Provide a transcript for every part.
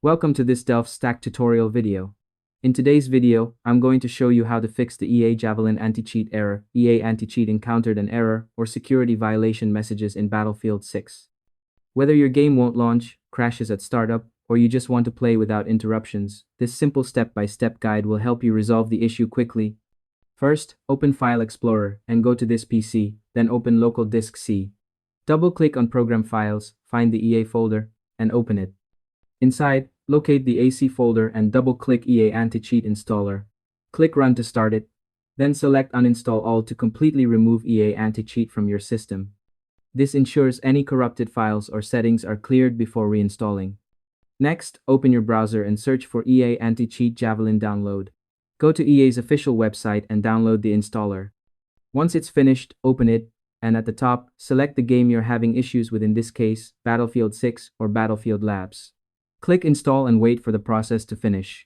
Welcome to this DelftStack tutorial video. In today's video, I'm going to show you how to fix the EA Javelin anti-cheat error. EA anti-cheat encountered an error or security violation messages in Battlefield 6. Whether your game won't launch, crashes at startup, or you just want to play without interruptions, this simple step-by-step guide will help you resolve the issue quickly. First, open File Explorer and go to this PC, then open Local Disk C. Double-click on Program Files, find the EA folder, and open it. Inside, locate the AC folder and double-click EA Anti-Cheat Installer. Click Run to start it. Then select Uninstall All to completely remove EA Anti-Cheat from your system. This ensures any corrupted files or settings are cleared before reinstalling. Next, open your browser and search for EA Anti-Cheat Javelin download. Go to EA's official website and download the installer. Once it's finished, open it, and at the top, select the game you're having issues with, in this case, Battlefield 6 or Battlefield Labs. Click Install and wait for the process to finish.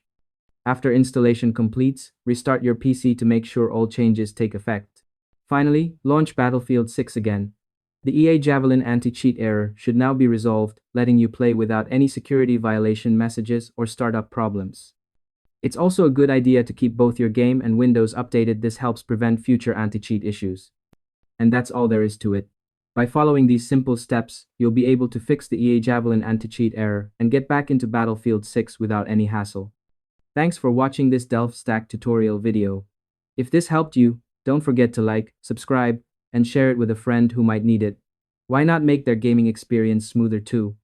After installation completes, restart your PC to make sure all changes take effect. Finally, launch Battlefield 6 again. The EA Javelin anti-cheat error should now be resolved, letting you play without any security violation messages or startup problems. It's also a good idea to keep both your game and Windows updated. This helps prevent future anti-cheat issues. And that's all there is to it. By following these simple steps, you'll be able to fix the EA Javelin anti-cheat error and get back into Battlefield 6 without any hassle. Thanks for watching this DelftStack tutorial video. If this helped you, don't forget to like, subscribe, and share it with a friend who might need it. Why not make their gaming experience smoother too?